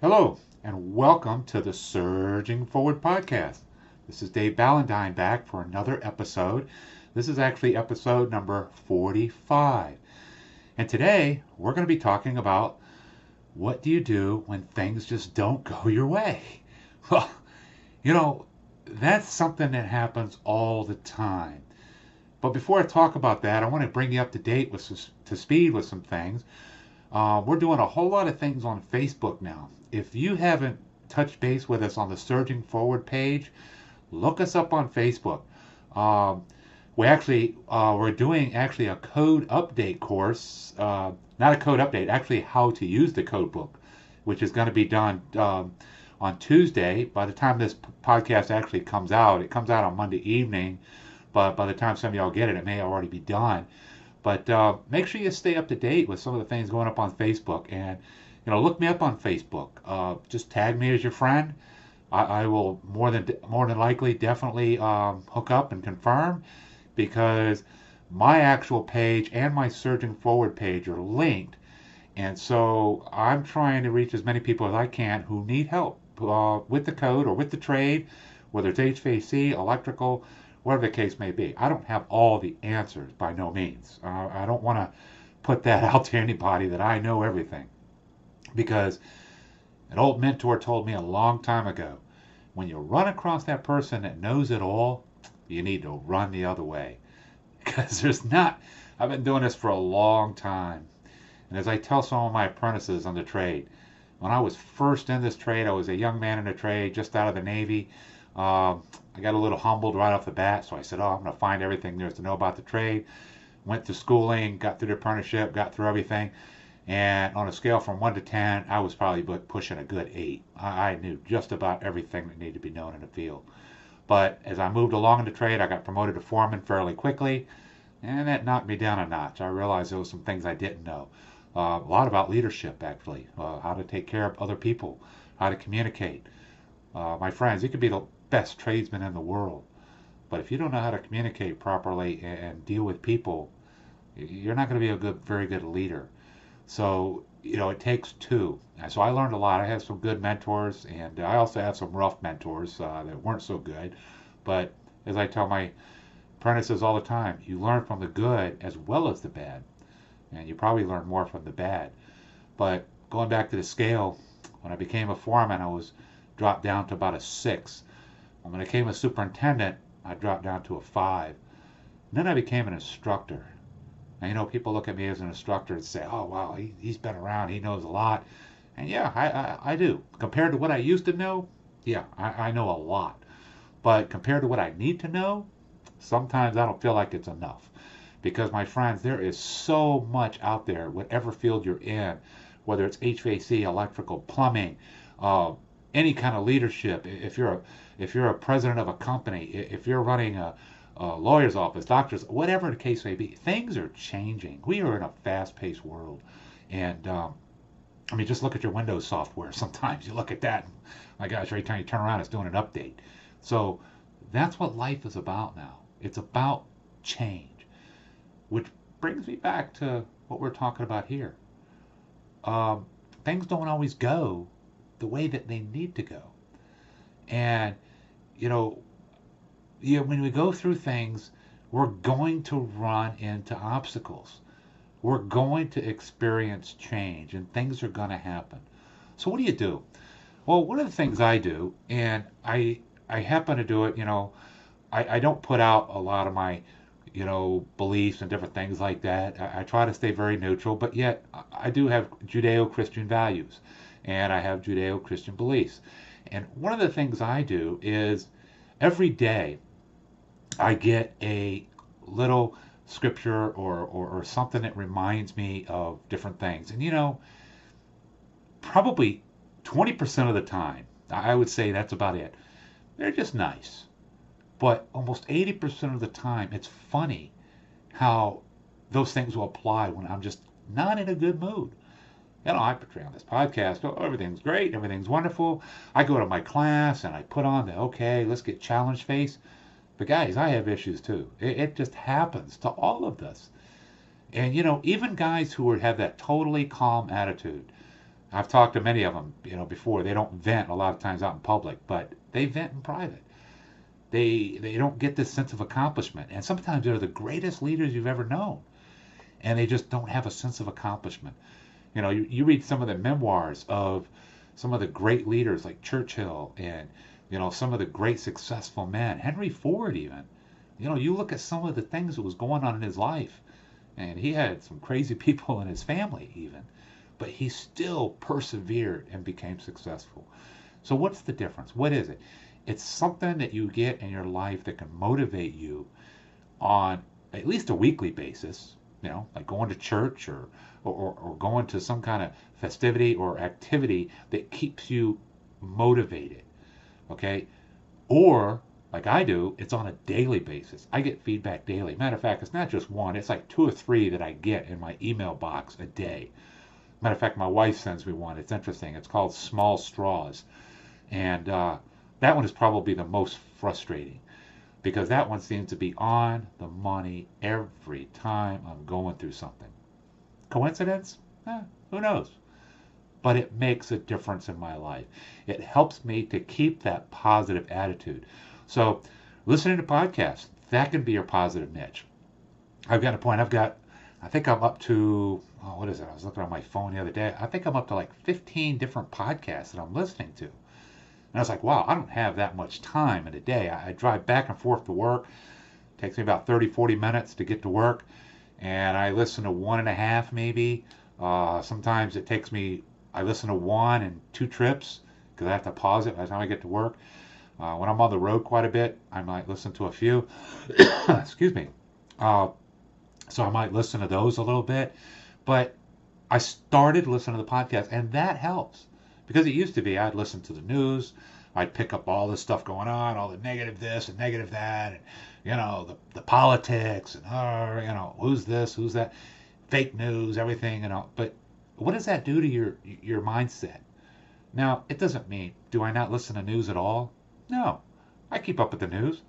Hello, and welcome to the Surging Forward podcast. This is Dave Ballantyne back for another episode. This is actually episode number 45. And today we're going to be talking about what do you do when things just don't go your way? Well, you know, that's something that happens all the time. But before I talk about that, I want to bring you up to date to speed with some things. We're doing a whole lot of things on Facebook now. If you haven't touched base with us on the Surging Forward page, look us up on Facebook. We're doing actually a code update course, not a code update, actually how to use the code book, which is going to be done on Tuesday. By the time this podcast actually comes out, it comes out on Monday evening, but by the time some of y'all get it, it may already be done. But make sure you stay up to date with some of the things going up on Facebook, and look me up on Facebook. Just tag me as your friend. I will more than likely definitely hook up and confirm, because my actual page and my Surging Forward page are linked, and so I'm trying to reach as many people as I can who need help with the code or with the trade, whether it's HVAC, electrical, whatever the case may be. I don't have all the answers by no means. I don't want to put that out to anybody that I know everything, because an old mentor told me a long time ago, when you run across that person that knows it all, you need to run the other way. Because I've been doing this for a long time. And as I tell some of my apprentices on the trade, when I was first in this trade, I was a young man in the trade, just out of the Navy. I got a little humbled right off the bat, so I said, I'm going to find everything there is to know about the trade. Went to schooling, got through the apprenticeship, got through everything. And on a scale from 1 to 10, I was probably pushing a good 8. I knew just about everything that needed to be known in the field. But as I moved along in the trade, I got promoted to foreman fairly quickly, and that knocked me down a notch. I realized there was some things I didn't know. A lot about leadership, actually, how to take care of other people, how to communicate. My friends, you could be the best tradesman in the world, but if you don't know how to communicate properly and deal with people, you're not going to be very good leader. So, it takes two. So I learned a lot. I had some good mentors, and I also had some rough mentors that weren't so good. But as I tell my apprentices all the time, you learn from the good as well as the bad. And you probably learn more from the bad. But going back to the scale, when I became a foreman, I was dropped down to about a 6. When I became a superintendent, I dropped down to a 5. And then I became an instructor. And people look at me as an instructor and say, oh, wow, he's been around, he knows a lot. And yeah, I do. Compared to what I used to know, yeah, I know a lot. But compared to what I need to know, sometimes I don't feel like it's enough. Because, my friends, there is so much out there, whatever field you're in, whether it's HVAC, electrical, plumbing, any kind of leadership. If you're a president of a company, if you're running a lawyer's office, doctors, whatever the case may be, things are changing. We are in a fast-paced world, and just look at your Windows software. Sometimes you look at that, and my gosh, every time you turn around, it's doing an update. So that's what life is about now. It's about change, which brings me back to what we're talking about here. Things don't always go the way that they need to go, and when we go through things, we're going to run into obstacles. We're going to experience change, and things are going to happen. So what do you do? Well, one of the things I do, and I happen to do it, I don't put out a lot of my, beliefs and different things like that. I try to stay very neutral, but yet I do have Judeo-Christian values, and I have Judeo-Christian beliefs. And one of the things I do is every day I get a little scripture or something that reminds me of different things. And probably 20% of the time, I would say that's about it. They're just nice. But almost 80% of the time, it's funny how those things will apply when I'm just not in a good mood. I portray on this podcast, everything's great, everything's wonderful. I go to my class and I put on the, okay, let's get challenged face. But guys, I have issues too. It just happens to all of us. And even guys who have that totally calm attitude, I've talked to many of them, before. They don't vent a lot of times out in public, but they vent in private. They don't get this sense of accomplishment, and sometimes they're the greatest leaders you've ever known, and they just don't have a sense of accomplishment. You read some of the memoirs of some of the great leaders like Churchill and some of the great successful men, Henry Ford even. You look at some of the things that was going on in his life, and he had some crazy people in his family even, but he still persevered and became successful. So what's the difference? What is it? It's something that you get in your life that can motivate you on at least a weekly basis, like going to church or going to some kind of festivity or activity that keeps you motivated. Okay? Or, like I do, it's on a daily basis. I get feedback daily. Matter of fact, it's not just one, it's like 2 or 3 that I get in my email box a day. Matter of fact, my wife sends me one. It's interesting. It's called Small Straws. And that one is probably the most frustrating because that one seems to be on the money every time I'm going through something. Coincidence? Who knows? But it makes a difference in my life. It helps me to keep that positive attitude. So, listening to podcasts, that can be your positive niche. I've got a point. I think I'm up to, what is it? I was looking on my phone the other day. I think I'm up to like 15 different podcasts that I'm listening to. And I was like, wow, I don't have that much time in a day. I drive back and forth to work. It takes me about 30, 40 minutes to get to work. And I listen to 1.5 maybe. Sometimes I listen to 1 in 2 trips because I have to pause it by the time I get to work. When I'm on the road quite a bit, I might listen to a few. Excuse me. So I might listen to those a little bit. But I started listening to the podcast, and that helps. Because it used to be I'd listen to the news, I'd pick up all this stuff going on, all the negative this and negative that, and the politics and who's this, who's that, fake news, everything, But what does that do to your mindset? Now, it doesn't mean do I not listen to news at all? No, I keep up with the news.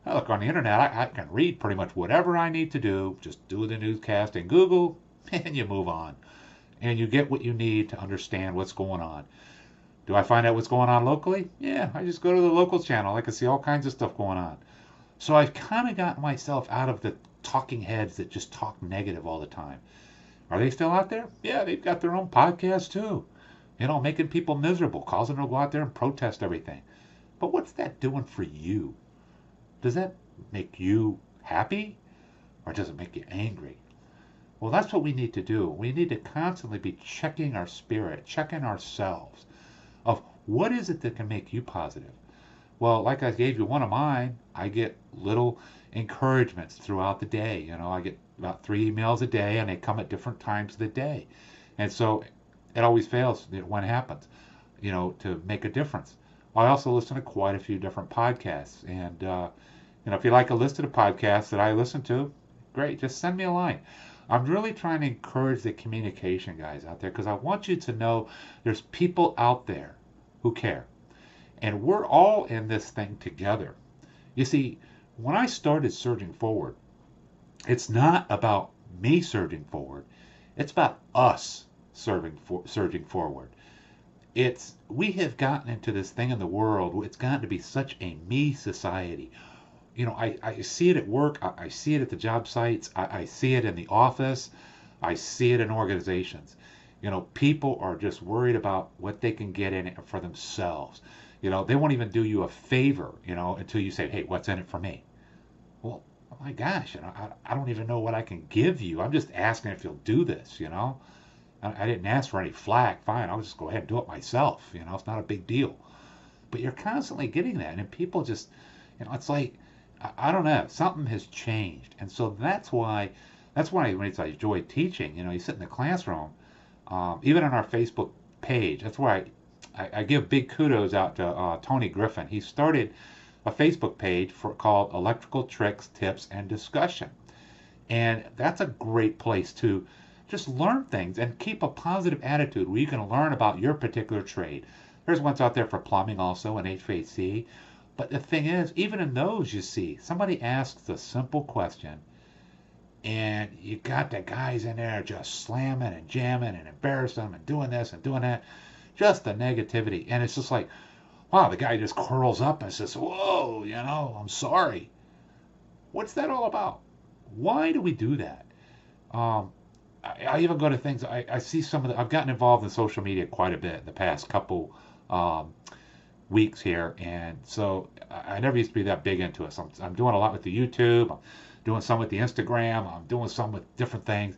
I look on the internet. I can read pretty much whatever I need to do. Just do the newscast in Google, and you move on. And you get what you need to understand what's going on. Do I find out what's going on locally? Yeah, I just go to the local channel. I can see all kinds of stuff going on. So I've kind of gotten myself out of the talking heads that just talk negative all the time. Are they still out there? Yeah, they've got their own podcast too. Making people miserable, causing them to go out there and protest everything. But what's that doing for you? Does that make you happy? Or does it make you angry? Well, that's what we need to do. We need to constantly be checking our spirit, checking ourselves of what is it that can make you positive. Well, like I gave you one of mine, I get little encouragements throughout the day. I get about 3 emails a day, and they come at different times of the day. And so it always fails when it happens, to make a difference. I also listen to quite a few different podcasts. And, if you like a list of the podcasts that I listen to, great, just send me a line. I'm really trying to encourage the communication, guys, out there, because I want you to know there's people out there who care. And we're all in this thing together. You see, when I started Surging Forward, it's not about me surging forward. It's about us surging forward. We have gotten into this thing in the world. It's gotten to be such a me society. I see it at work. I see it at the job sites. I see it in the office. I see it in organizations. People are just worried about what they can get in it for themselves. They won't even do you a favor, until you say, hey, what's in it for me? Well, oh my gosh, I don't even know what I can give you. I'm just asking if you'll do this, I didn't ask for any flack. Fine, I'll just go ahead and do it myself. It's not a big deal. But you're constantly getting that. And people just, it's like, I don't know, something has changed. And so that's why when it's I enjoy teaching, you sit in the classroom, even on our Facebook page, that's where I give big kudos out to Tony Griffin. He started a Facebook page called Electrical Tricks, Tips, and Discussion. And that's a great place to just learn things and keep a positive attitude where you can learn about your particular trade. There's ones out there for plumbing also and HVAC. But the thing is, even in those, you see, somebody asks a simple question. And you got the guys in there just slamming and jamming and embarrassing them and doing this and doing that. Just the negativity. And it's just like, wow, the guy just curls up and says, whoa, I'm sorry. What's that all about? Why do we do that? Um, I even go to things. I see some of the. I've gotten involved in social media quite a bit in the past couple um, weeks here, and so I never used to be that big into it. So I'm doing a lot with the YouTube. I'm doing some with the Instagram. I'm doing some with different things.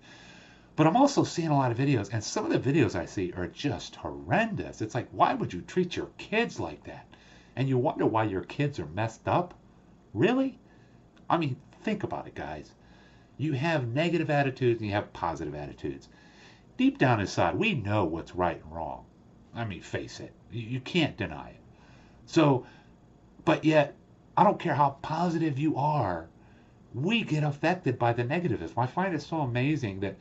But I'm also seeing a lot of videos, and some of the videos I see are just horrendous. It's like, why would you treat your kids like that? And you wonder why your kids are messed up? Really? I mean, think about it, guys. You have negative attitudes and you have positive attitudes. Deep down inside, we know what's right and wrong. I mean, face it. You can't deny it. So, but yet, I don't care how positive you are, we get affected by the negativism. I find it so amazing that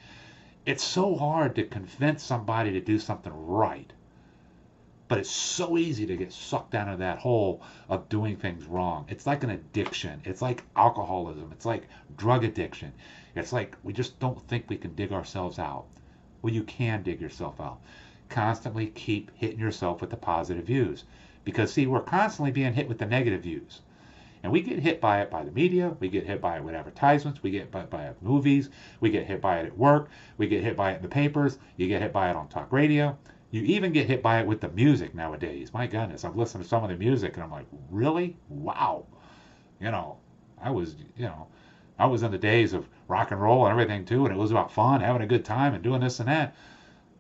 it's so hard to convince somebody to do something right, but it's so easy to get sucked down into that hole of doing things wrong. It's like an addiction. It's like alcoholism. It's like drug addiction. It's like we just don't think we can dig ourselves out. Well, you can dig yourself out. Constantly keep hitting yourself with the positive views. Because, see, we're constantly being hit with the negative views. And we get hit by it by the media. We get hit by it with advertisements. We get hit by it with movies. We get hit by it at work. We get hit by it in the papers. You get hit by it on talk radio. You even get hit by it with the music nowadays. My goodness, I've listened to some of the music and I'm like, really? Wow. You know, I was, you know, I was in the days of rock and roll and everything too, and it was about fun, having a good time, and doing this and that.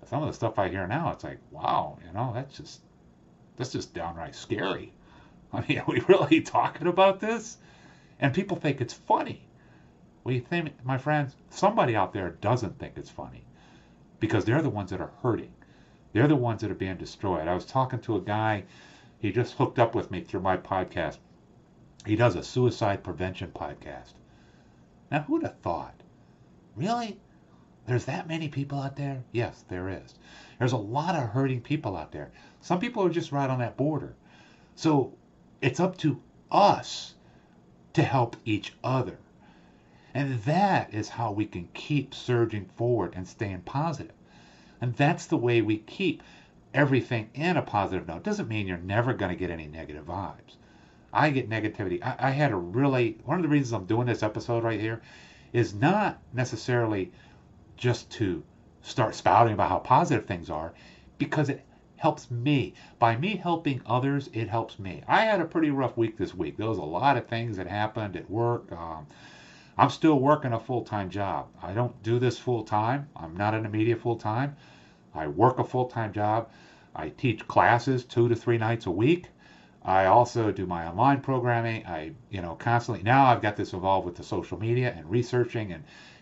But some of the stuff I hear now, it's like, wow, that's just downright scary. I mean, are we really talking about this? And people think it's funny. Well, you think, my friends, somebody out there doesn't think it's funny because they're the ones that are hurting. They're the ones that are being destroyed. I was talking to a guy, he just hooked up with me through my podcast. He does a suicide prevention podcast. Now, who'd have thought? Really? There's that many people out there? Yes, there is. There's a lot of hurting people out there. Some people are just right on that border. So it's up to us to help each other. And that is how we can keep surging forward and staying positive. And that's the way we keep everything in a positive note. Doesn't mean you're never going to get any negative vibes. I get negativity. I had a really, one of the reasons I'm doing this episode right here is not necessarily just to start spouting about how positive things are, because it helps me. By me helping others, it helps me. I had a pretty rough week this week. There was a lot of things that happened at work. I'm still working a full-time job. I don't do this full-time. I'm not in the media full-time. I work a full-time job. I teach classes 2 to 3 nights a week. I also do my online programming. Constantly now I've got this involved with the social media and researching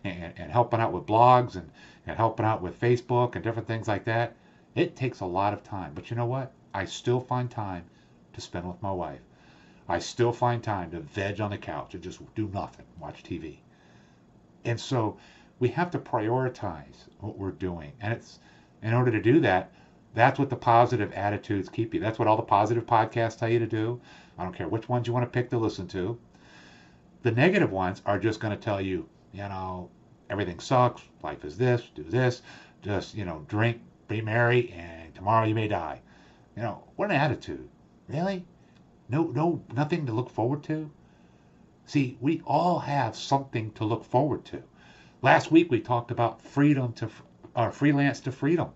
and helping out with blogs and helping out with Facebook and different things like that. It takes a lot of time. But you know what? I still find time to spend with my wife. I still find time to veg on the couch and just do nothing, watch TV. And so we have to prioritize what we're doing. And it's in order to do that, that's what the positive attitudes keep you. That's what all the positive podcasts tell you to do. I don't care which ones you want to pick to listen to. The negative ones are just going to tell you, everything sucks, life is this, just, drink, be merry, and tomorrow you may die. What an attitude. Really? No, nothing to look forward to? See, we all have something to look forward to. Last week we talked about freelance to freedom,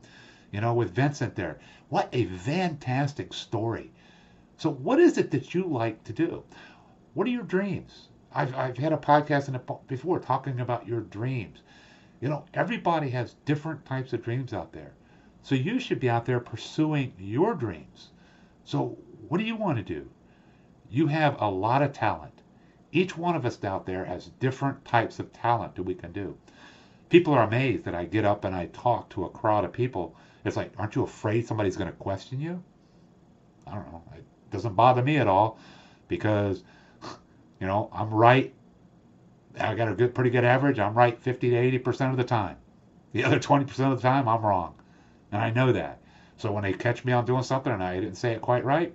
with Vincent there. What a fantastic story. So what is it that you like to do? What are your dreams? I've had a podcast before talking about your dreams. Everybody has different types of dreams out there. So you should be out there pursuing your dreams. So what do you want to do? You have a lot of talent. Each one of us out there has different types of talent that we can do. People are amazed that I get up and I talk to a crowd of people. It's like, aren't you afraid somebody's going to question you? I don't know. It doesn't bother me at all because, I'm right. I got a pretty good average. I'm right 50 to 80% of the time. The other 20% of the time, I'm wrong. And I know that. So when they catch me on doing something and I didn't say it quite right,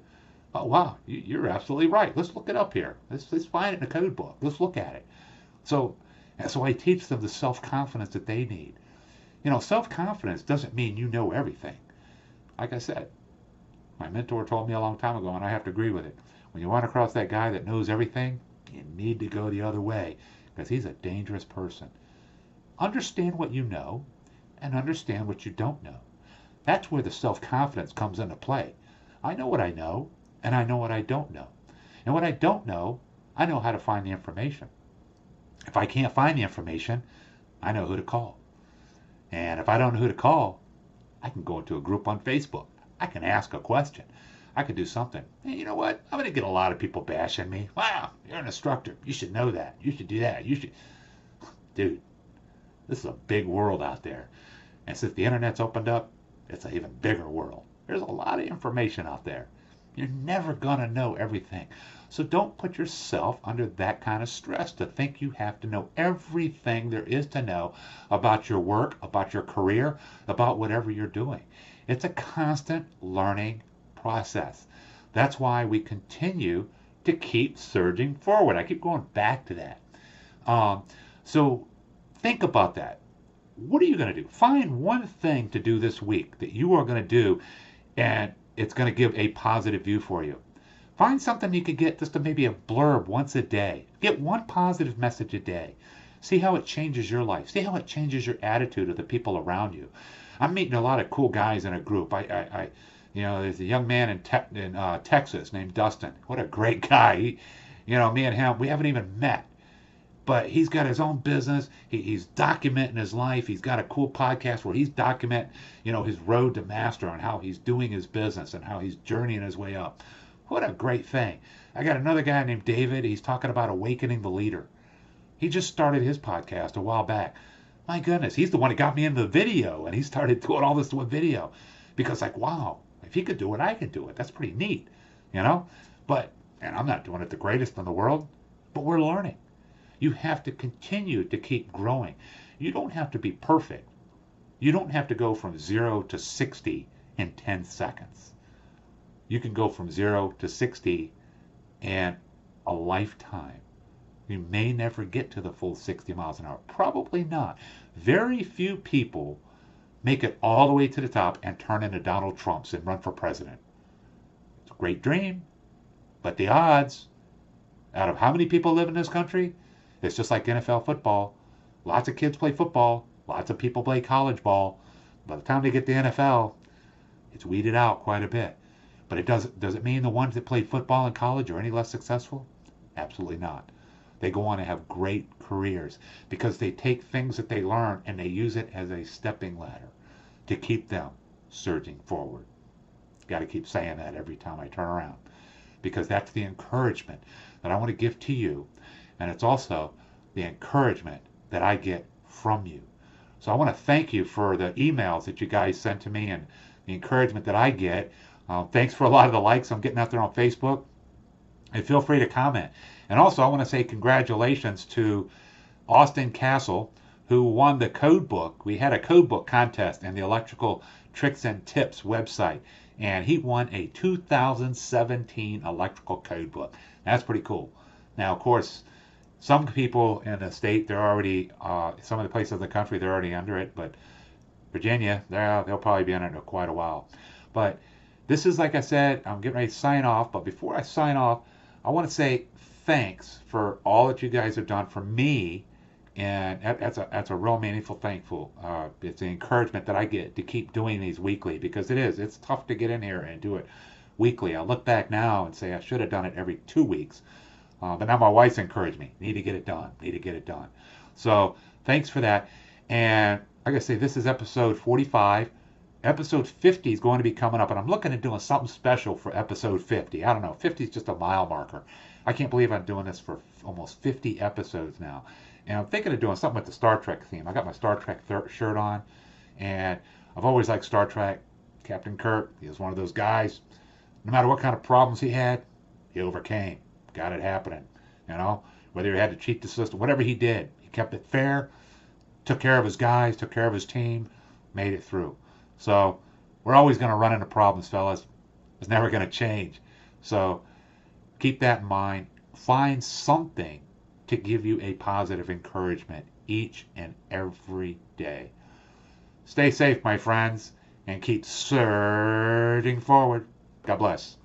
oh, wow, you're absolutely right. Let's look it up here. Let's find it in the code book. Let's look at it. So And so I teach them the self-confidence that they need. Self-confidence doesn't mean you know everything. Like I said, my mentor told me a long time ago, and I have to agree with it. When you run across that guy that knows everything, you need to go the other way because he's a dangerous person. Understand what you know and understand what you don't know. That's where the self-confidence comes into play. I know what I know, and I know what I don't know. And what I don't know, I know how to find the information. If I can't find the information, I know who to call. And if I don't know who to call, I can go into a group on Facebook. I can ask a question. I could do something. Hey, you know what? I'm going to get a lot of people bashing me. Wow, you're an instructor. You should know that. You should do that. You should. Dude, this is a big world out there. And since the internet's opened up, it's an even bigger world. There's a lot of information out there. You're never going to know everything. So don't put yourself under that kind of stress to think you have to know everything there is to know about your work, about your career, about whatever you're doing. It's a constant learning process. That's why we continue to keep surging forward. I keep going back to that. So think about that. What are you going to do? Find one thing to do this week that you are going to do, and it's going to give a positive view for you. Find something you could get just to maybe a blurb once a day. Get one positive message a day. See how it changes your life. See how it changes your attitude of the people around you. I'm meeting a lot of cool guys in a group. There's a young man in Texas named Dustin. What a great guy. Me and him, we haven't even met. But he's got his own business. He's documenting his life. He's got a cool podcast where he's documenting, his road to master and how he's doing his business and how he's journeying his way up. What a great thing. I got another guy named David. He's talking about awakening the leader. He just started his podcast a while back. My goodness, he's the one that got me into the video, and he started doing all this with video because, wow, if he could do it, I can do it. That's pretty neat, But, and I'm not doing it the greatest in the world, but we're learning. You have to continue to keep growing. You don't have to be perfect. You don't have to go from 0 to 60 in 10 seconds. You can go from 0 to 60 in a lifetime. You may never get to the full 60 miles an hour. Probably not. Very few people make it all the way to the top and turn into Donald Trumps and run for president. It's a great dream, but the odds, out of how many people live in this country, it's just like NFL football. Lots of kids play football. Lots of people play college ball. By the time they get to the NFL, it's weeded out quite a bit. But does it mean the ones that played football in college are any less successful? Absolutely not. They go on to have great careers because they take things that they learn and they use it as a stepping ladder to keep them surging forward. Got to keep saying that every time I turn around because that's the encouragement that I want to give to you. And it's also the encouragement that I get from you. So I want to thank you for the emails that you guys sent to me and the encouragement that I get. Thanks for a lot of the likes I'm getting out there on Facebook. And feel free to comment. And also I want to say congratulations to Austin Castle, who won the code book. We had a code book contest in the Electrical Tricks and Tips website. And he won a 2017 electrical code book. That's pretty cool. Now, of course, some people in the state, they're already, some of the places in the country, they're already under it. But Virginia, they'll probably be under it for quite a while. But this is, like I said, I'm getting ready to sign off. But before I sign off, I want to say thanks for all that you guys have done for me. And that's a real meaningful thankful. It's the encouragement that I get to keep doing these weekly because it's tough to get in here and do it weekly. I look back now and say I should have done it every 2 weeks. But now my wife's encouraged me. Need to get it done. So thanks for that. And like I say, this is episode 45. Episode 50 is going to be coming up. And I'm looking at doing something special for episode 50. I don't know. 50 is just a mile marker. I can't believe I'm doing this for almost 50 episodes now. And I'm thinking of doing something with the Star Trek theme. I got my Star Trek shirt on. And I've always liked Star Trek. Captain Kirk, he was one of those guys. No matter what kind of problems he had, he overcame. Got it happening, whether he had to cheat the system, whatever he did, he kept it fair, took care of his guys, took care of his team, made it through. So we're always going to run into problems, fellas. It's never going to change. So keep that in mind. Find something to give you a positive encouragement each and every day. Stay safe, my friends, and keep surging forward. God bless.